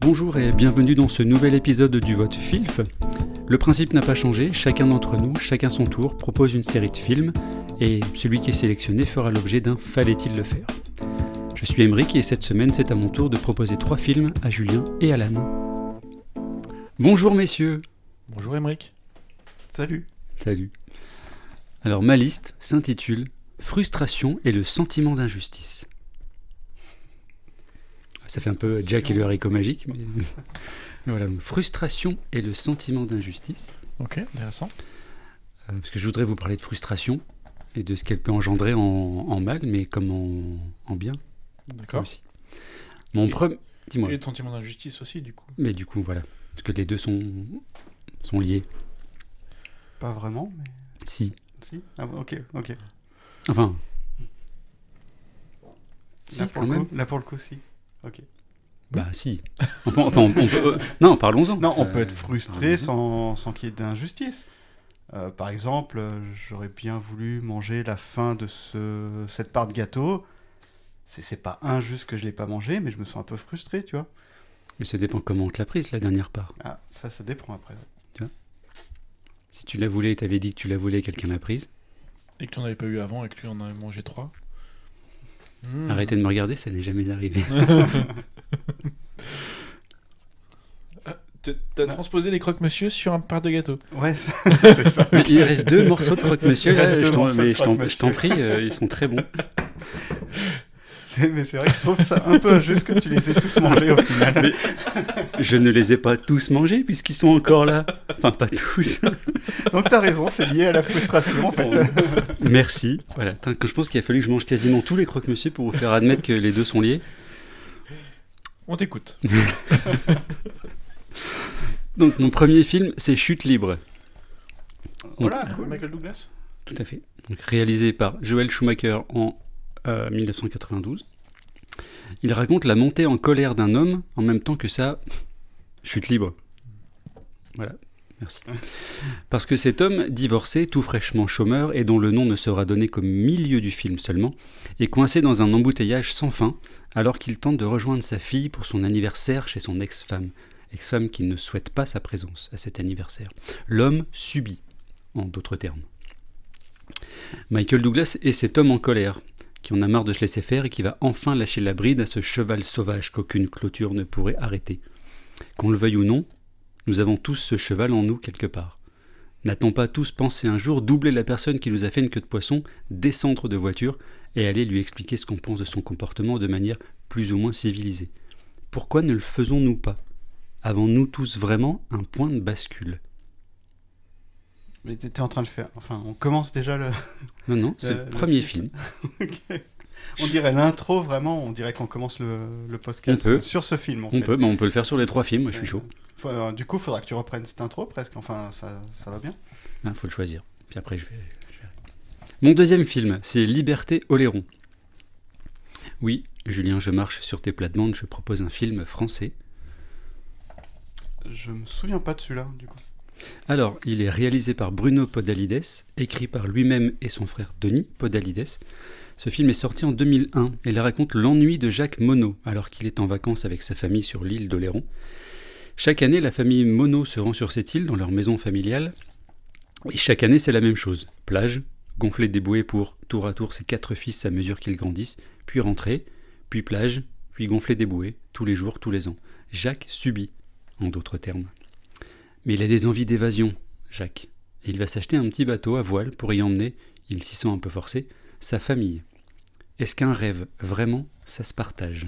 Bonjour et bienvenue dans ce nouvel épisode du vote FILF. Le principe n'a pas changé, chacun d'entre nous, chacun son tour, propose une série de films et celui qui est sélectionné fera l'objet d'un fallait-il le faire. Je suis Emeric et cette semaine c'est à mon tour de proposer 3 films à Julien et Alan. Bonjour messieurs. Bonjour Emeric. Salut. Salut. Alors ma liste s'intitule Frustration et le sentiment d'injustice. Ça fait un peu Jack et le haricot magique, mais voilà, donc frustration et le sentiment d'injustice. Ok, intéressant. Parce que je voudrais vous parler de frustration et de ce qu'elle peut engendrer en mal, mais comme en bien. D'accord. Aussi. Mon premier... Dis-moi. Et le sentiment d'injustice aussi, du coup. Mais du coup, voilà. Parce que les deux sont liés. Pas vraiment, mais... Si. Si. Ah bon, ok. Enfin... Si, Là, pour quand même. Là, pour le coup, si. Ok. Bah si. On peut, non, parlons-en. Non, on peut être frustré parlons-en. sans qu'il y ait d'injustice. Par exemple, j'aurais bien voulu manger la fin de cette part de gâteau. C'est pas injuste que je l'ai pas mangé, mais je me sens un peu frustré, tu vois. Mais ça dépend comment on te l'a prise, la dernière part. Ah, ça dépend après. Tu vois, si tu la voulais et t'avais dit que tu la voulais, quelqu'un l'a prise. Et que tu n'en avais pas eu avant et que tu en avais mangé 3. Arrêtez de me regarder, ça n'est jamais arrivé. T'as transposé les croque-monsieur sur un part de gâteau. Ouais, c'est ça. Mais il reste 2 morceaux de croque-monsieur, là, Je je t'en prie, ils sont très bons. Mais c'est vrai que je trouve ça un peu injuste que tu les aies tous mangés au final. Mais je ne les ai pas tous mangés puisqu'ils sont encore là. Enfin, pas tous. Donc t'as raison, c'est lié à la frustration en fait. Merci. Voilà. Je pense qu'il a fallu que je mange quasiment tous les croque-monsieur pour vous faire admettre que les deux sont liés. On t'écoute. Donc mon premier film, c'est Chute libre. Voilà, Cool. Michael Douglas. Tout à fait. Donc, réalisé par Joel Schumacher en 1992. Il raconte la montée en colère d'un homme en même temps que sa chute libre. Voilà, merci. Parce que cet homme, divorcé, tout fraîchement chômeur et dont le nom ne sera donné qu'au milieu du film seulement, est coincé dans un embouteillage sans fin alors qu'il tente de rejoindre sa fille pour son anniversaire chez son ex-femme qui ne souhaite pas sa présence à cet anniversaire. L'homme subit, en d'autres termes. Michael Douglas est cet homme en colère, qui en a marre de se laisser faire et qui va enfin lâcher la bride à ce cheval sauvage qu'aucune clôture ne pourrait arrêter. Qu'on le veuille ou non, nous avons tous ce cheval en nous quelque part. N'a-t-on pas tous pensé un jour doubler la personne qui nous a fait une queue de poisson, descendre de voiture et aller lui expliquer ce qu'on pense de son comportement de manière plus ou moins civilisée ? Pourquoi ne le faisons-nous pas ? Avons-nous tous vraiment un point de bascule ? Mais t'es en train de le faire. Enfin, on commence déjà le... Non, c'est le premier film. Okay. On dirait l'intro, vraiment, on dirait qu'on commence le podcast sur ce film. On peut le faire sur les 3 films, moi je suis chaud. Du coup, il faudra que tu reprennes cette intro presque, enfin, ça va bien. Il faut le choisir, puis après je vais... Mon deuxième film, c'est Liberté Oléron. Oui, Julien, je marche sur tes plates-bandes, je propose un film français. Je me souviens pas de celui-là, du coup. Alors, il est réalisé par Bruno Podalides, écrit par lui-même et son frère Denis Podalides. Ce film est sorti en 2001 et il raconte l'ennui de Jacques Monod alors qu'il est en vacances avec sa famille sur l'île d'Oléron. Chaque année, la famille Monod se rend sur cette île dans leur maison familiale et chaque année, c'est la même chose. Plage, gonfler des bouées pour tour à tour ses 4 fils à mesure qu'ils grandissent, puis rentrer, puis plage, puis gonfler des bouées, tous les jours, tous les ans. Jacques subit, en d'autres termes. Mais il a des envies d'évasion, Jacques, et il va s'acheter un petit bateau à voile pour y emmener, il s'y sent un peu forcé, sa famille. Est-ce qu'un rêve, vraiment, ça se partage ?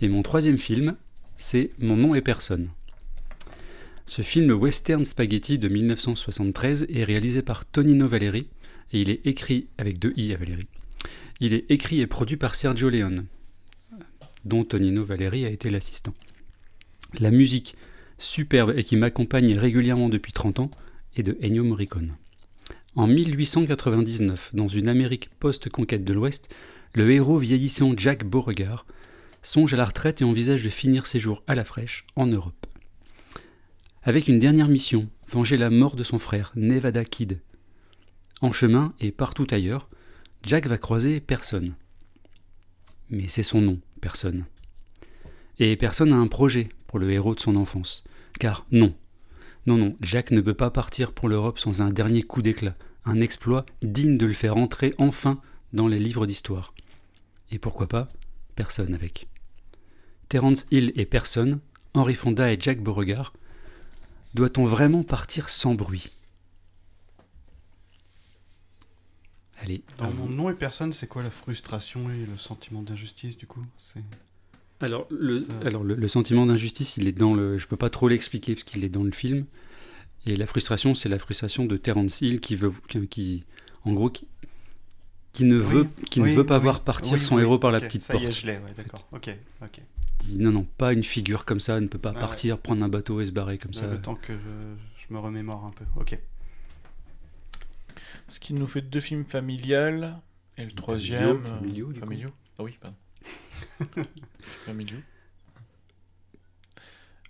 Et mon troisième film, c'est Mon nom est personne. Ce film western spaghetti de 1973 est réalisé par Tonino Valeri, et il est écrit, avec 2 i à Valeri, il est écrit et produit par Sergio Leone, dont Tonino Valeri a été l'assistant. La musique superbe et qui m'accompagne régulièrement depuis 30 ans est de Ennio Morricone. En 1899, dans une Amérique post-conquête de l'Ouest, le héros vieillissant Jack Beauregard songe à la retraite et envisage de finir ses jours à la fraîche en Europe. Avec une dernière mission, venger la mort de son frère, Nevada Kid. En chemin et partout ailleurs, Jack va croiser personne. Mais c'est son nom Personne. Et personne n'a un projet pour le héros de son enfance. Car non, Jack ne peut pas partir pour l'Europe sans un dernier coup d'éclat, un exploit digne de le faire entrer enfin dans les livres d'histoire. Et pourquoi pas, personne avec. Terence Hill et personne, Henry Fonda et Jack Beauregard, doit-on vraiment partir sans bruit ? Allez, Dans mon nom et personne, c'est quoi la frustration et le sentiment d'injustice du coup? Alors, le sentiment d'injustice, il est dans le... Je peux pas trop l'expliquer parce qu'il est dans le film. Et la frustration, c'est la frustration de Terence Hill qui ne veut pas voir partir son héros par la petite ça y est, porte. je l'ai, ouais, d'accord. Ok. Il dit non, pas une figure comme ça, ne peut pas partir, prendre un bateau et se barrer comme ça. Le temps que je me remémore un peu. Ok. Ce qui nous fait 2 films familiales. Et le troisième... familiaux, du coup. familiaux. Ah oui, pardon. Familiaux.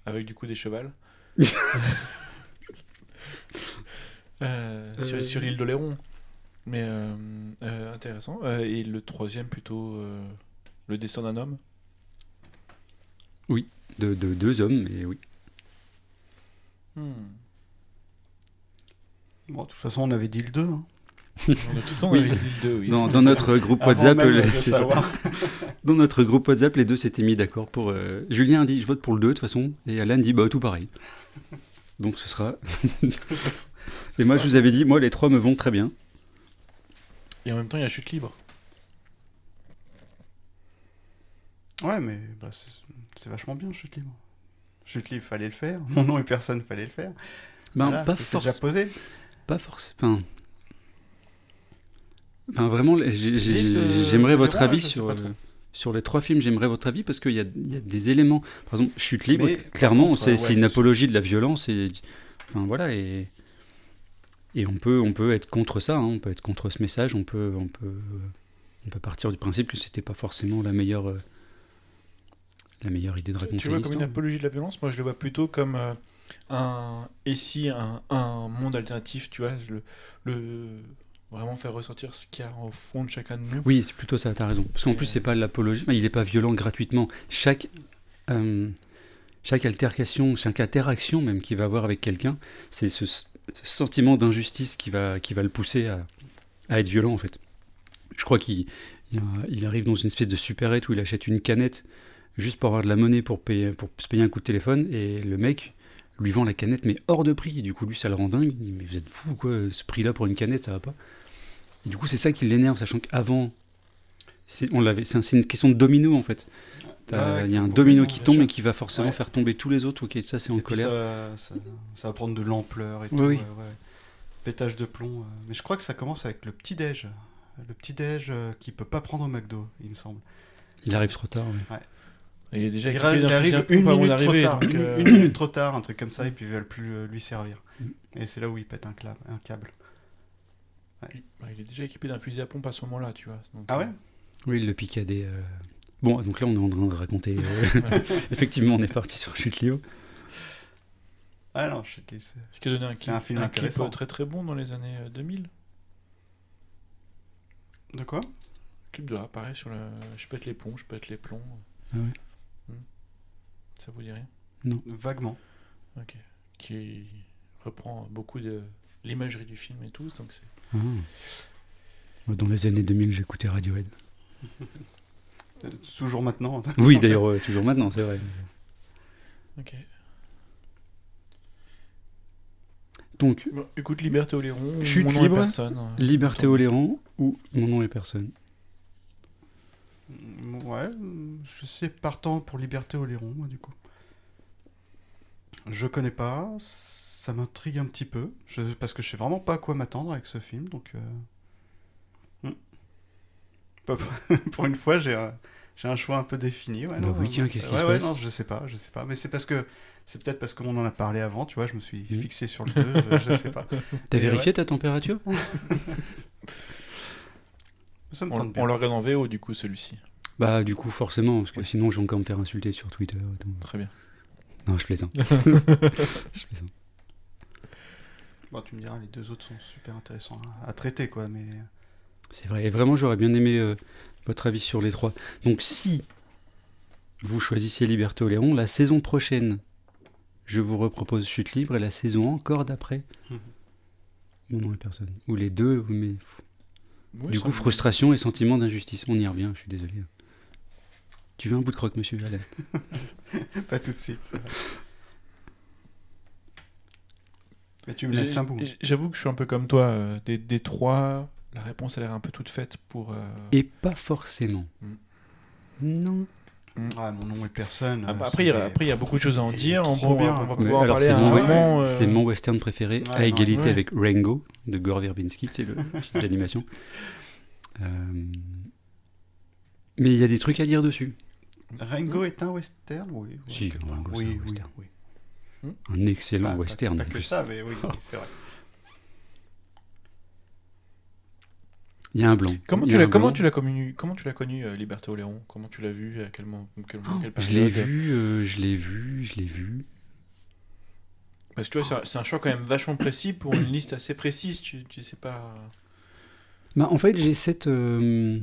Avec du coup des chevals. Sur l'île d'Oléron. Mais intéressant. Et le troisième plutôt le destin d'un homme. De 2 hommes, mais oui. Bon, de toute façon, on avait dit le 2. Hein. De toute façon, on Oui. avait dit le 2, oui. Dans notre groupe Avant WhatsApp, même de c'est ça. savoir. Dans notre groupe WhatsApp, les deux s'étaient mis d'accord pour... Julien a dit, je vote pour le 2 de toute façon, et Alan dit, bah tout pareil. Donc ce sera... Et moi, je vous avais dit, moi, les 3 me vont très bien. Et en même temps, il y a Chute libre. Ouais, mais bah, c'est vachement bien, Chute libre. Chute libre, fallait le faire. Mon nom et personne, fallait le faire. Ben, Voilà, c'est déjà posé. Pas forcément... Enfin, vraiment, j'aimerais votre Oléron, avis je sais sur, pas trop. sur les 3 films. J'aimerais votre avis parce qu'il y a des éléments. Par exemple, Chute libre, Mais, par clairement, contre, c'est ouais, une c'est apologie de la violence. Enfin, voilà. Et on peut être contre ça. Hein, on peut être contre ce message. On peut partir du principe que c'était pas forcément la meilleure idée de raconter Tu vois comme une l'histoire. apologie de la violence, moi je le vois plutôt comme un monde alternatif, tu vois, vraiment faire ressortir ce qu'il y a au fond de chacun de nous. Oui, c'est plutôt ça, t'as raison. Parce qu'en plus, c'est pas l'apologie, enfin, il n'est pas violent gratuitement. Chaque altercation, chaque interaction même qu'il va avoir avec quelqu'un, c'est ce sentiment d'injustice qui va le pousser à être violent, en fait. Je crois qu'il arrive dans une espèce de supérette où il achète une canette juste pour avoir de la monnaie pour se payer un coup de téléphone, et le mec lui vend la canette, mais hors de prix. Et du coup, lui, ça le rend dingue. Il dit, mais vous êtes fou, quoi, ce prix-là pour une canette, ça va pas. Et du coup, c'est ça qui l'énerve, sachant qu'avant, c'est une question de domino, en fait. Il y a un domino qui tombe et qui va forcément faire tomber tous les autres. Ok, ça, c'est en Et puis colère. ça va prendre de l'ampleur et tout. Oui. Ouais. Pétage de plomb. Mais je crois que ça commence avec le petit-déj. Le petit-déj qui peut pas prendre au McDo, il me semble. Il arrive trop tard, oui. Il est déjà Il équipé d'un arrive fusil à pompe avant d'arriver, tard, donc, une minute trop tard, un truc comme ça, et puis ils veulent plus lui servir. Et c'est là où il pète un câble. il est déjà équipé d'un fusil à pompe à ce moment-là, tu vois. Donc, Ah ouais? Oui, il le picadait. Bon, donc là, on est en train de raconter. Effectivement, on est parti sur Chute libre. Ah non, je sais que c'est... Ce qui a donné un C'est clip, un film intéressant. très très bon dans les années 2000. De quoi? Clip de apparaît sur le... Je pète les plombs, je pète les plombs. Ah ouais. Ça vous dit rien? Vaguement. Ok. Qui reprend beaucoup de l'imagerie du film et tout, donc c'est... Ah. Dans les années 2000, j'écoutais Radiohead. Toujours maintenant. Oui, d'ailleurs, toujours maintenant, c'est vrai. Ok. Donc, Bon, écoute, Liberté Oléron, Chute Mon nom libre, est personne. Liberté Oléron ou Mon nom est personne. Ouais, je sais partant pour Liberté Oléron, moi, du coup. Je connais pas, ça m'intrigue un petit peu, parce que je sais vraiment pas à quoi m'attendre avec ce film, donc... Pour une fois, j'ai un choix un peu défini. Ouais, Bah oui, tiens, qu'est-ce qui se ouais, passe? non, je sais pas. Mais c'est peut-être parce qu'on en a parlé avant, tu vois, je me suis fixé sur le 2, je sais pas. T'as Et vérifié ta température? Ça me tente bien. On le regarde en VO, du coup, celui-ci. Bah, du coup, forcément, parce que sinon, je vais encore me faire insulter sur Twitter. Et tout. Très bien. Non, je plaisante. Je plaisante. Bon, tu me diras, les deux autres sont super intéressants à traiter, quoi, mais... C'est vrai. Et vraiment, j'aurais bien aimé votre avis sur les 3. Donc, si vous choisissiez Liberté Oléron, la saison prochaine, je vous repropose Chute libre et la saison encore d'après, Mon nom et personne. Ou les deux, mais Oui, du ça coup, me- frustration et sentiment d'injustice. On y revient, je suis désolé. Tu veux un bout de croque, monsieur Alain? Pas tout de suite. c'est vrai. Mais tu me laisses un bout. J'avoue que je suis un peu comme toi. Des trois, la réponse a l'air un peu toute faite pour. Et pas forcément. Non. Ah, mon nom et personne. Après, il y a beaucoup de choses à en dire. On trop bien, va quoi. pouvoir en Alors, parler c'est à un mon, moment. c'est mon western préféré, Ouais, à égalité ouais. avec Rango de Gore Verbinski, c'est le film d'animation. Mais il y a des trucs à dire dessus. Rango est un western, oui. ouais. Si, Rango, c'est oui, un oui, western. oui. Un excellent Pas- western Pas en que plus. ça, mais oui, oui, c'est vrai. Il y a un blanc. Comment Il y tu a l'as un blanc. connu, Liberté Oléron? Comment tu l'as vu? À quel moment? Quelle Je l'ai période? vu, je l'ai vu. Parce que tu vois, c'est un choix quand même vachement précis pour une liste assez précise. Tu sais pas. Bah, en fait, j'ai cette. En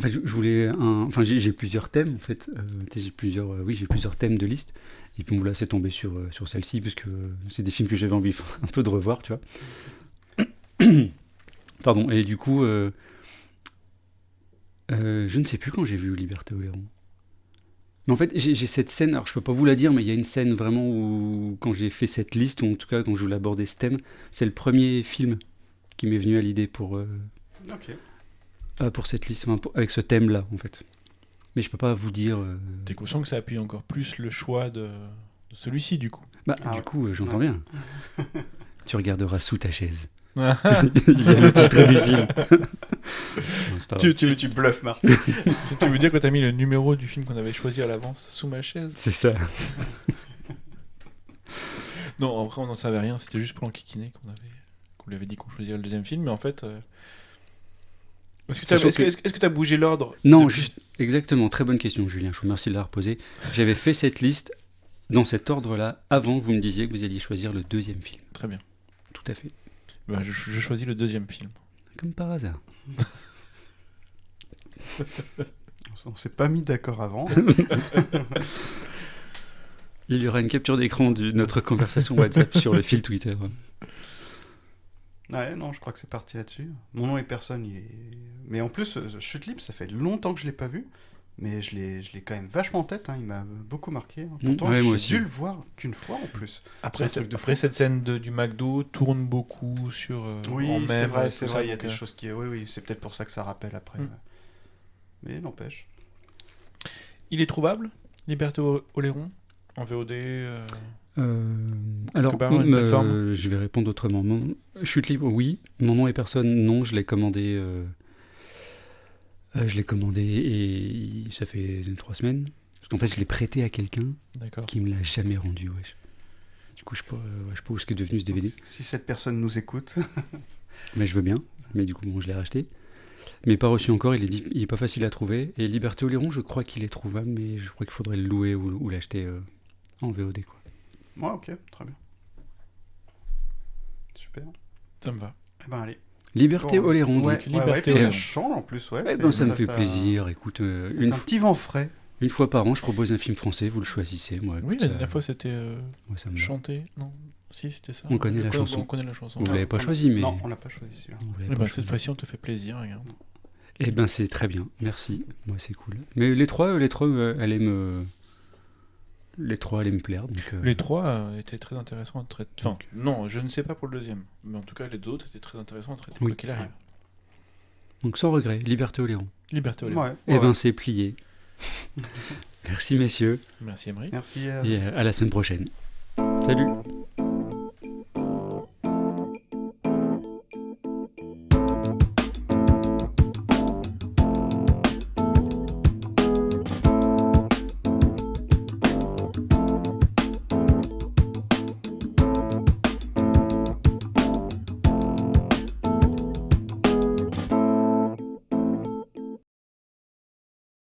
fait, je voulais Enfin, j'ai plusieurs thèmes, en fait. J'ai plusieurs thèmes de liste. Et puis, bon, là, c'est tombé sur celle-ci, parce que c'est des films que j'avais envie un peu de revoir, tu vois. Pardon. Et du coup, je ne sais plus quand j'ai vu Liberté Oléron. Mais en fait, j'ai cette scène, alors je peux pas vous la dire, mais il y a une scène vraiment où, quand j'ai fait cette liste, ou en tout cas quand je voulais aborder ce thème, c'est le premier film qui m'est venu à l'idée pour cette liste, enfin, avec ce thème-là, en fait. Mais je peux pas vous dire... T'es conscient que ça appuie encore plus le choix de celui-ci, du coup. Bah, Ah du ouais. coup, j'entends Ouais. bien. Tu regarderas sous ta chaise. Ah, Il y a le titre du film. Non, c'est pas vrai. Tu bluffes, Martin. tu veux dire que t'as mis le numéro du film qu'on avait choisi à l'avance sous ma chaise? C'est ça. Non, après on n'en savait rien, c'était juste pour l'enquiquiner qu'on lui avait dit qu'on choisirait le deuxième film, mais en fait... Est-ce que Sachant t'as bougé l'ordre? Non, depuis- juste... Exactement, très bonne question, Julien. Je vous remercie de la reposer. J'avais fait cette liste dans cet ordre-là avant que vous me disiez que vous alliez choisir le deuxième film. Très bien. Tout à fait. Bah, je choisis le deuxième film. Comme par hasard. On s'est pas mis d'accord avant. Il y aura une capture d'écran de notre conversation WhatsApp sur le fil Twitter. Ouais, non, je crois que c'est parti là-dessus. Mon nom et personne, il est... Mais en plus, Chute libre, ça fait longtemps que je l'ai pas vu. Mais je l'ai quand même vachement en tête, hein. Il m'a beaucoup marqué, hein. Pourtant, ouais, moi j'ai aussi. dû le voir qu'une fois en plus. Après, C'est un truc de après fou. cette scène du McDo tourne beaucoup sur Oui, en c'est même, vrai, tout c'est ça, vrai, il y a donc, des choses qui... Oui, c'est peut-être pour ça que ça rappelle après. Ouais. Mais n'empêche. Il est trouvable, Liberté Oléron, en VOD Alors, part, une plateforme je vais répondre autrement. Chute libre, oui. Mon nom et personne, non. Je l'ai commandé. Je l'ai commandé et ça fait 3 semaines. Parce qu'en fait, je l'ai prêté à quelqu'un D'accord. qui me l'a jamais rendu. Wesh. Du coup, je sais pas où est devenu ce DVD. Si cette personne nous écoute... Mais je veux bien. Mais du coup, bon, je l'ai racheté. Mais pas reçu encore. Il est pas facile à trouver. Et Liberté Oléron, je crois qu'il est trouvable, mais je crois qu'il faudrait le louer ou l'acheter en VOD, quoi. Ouais, ok, très bien. Super. Ça me va. Eh ben, allez. Liberté Bon, Oléron, ouais, donc. ouais, Liberté puis ça Oléron. change en plus, ouais. Eh ben, ça me fait plaisir. Écoute, Un petit vent frais. une fois par an, je propose un film français, vous le choisissez. Moi, Oui, écoute, la ça- dernière fois c'était moi, ça me va. chanté. Non, si c'était ça. On connaît la chanson. On connaît la chanson. Vous l'avez pas choisi, mais. Non, on l'a pas choisi celui-là. Vous l'avez Eh pas ben, choisi. cette fois-ci on te fait plaisir, regarde. Eh ben, c'est très bien. Merci. Moi, c'est cool. Mais les trois, allaient me. Les trois allaient me plaire. Donc, Les trois étaient très intéressants à traiter. Enfin, non, je ne sais pas pour le deuxième. Mais en tout cas, les deux autres étaient très intéressants à traiter, Oui. quoi qu'il arrive. donc, sans regret, Liberté Oléron. Liberté Oléron. Ouais, Eh ouais. ben, c'est plié. Merci, messieurs. Merci, Emery. Merci. Et à la semaine prochaine. Salut.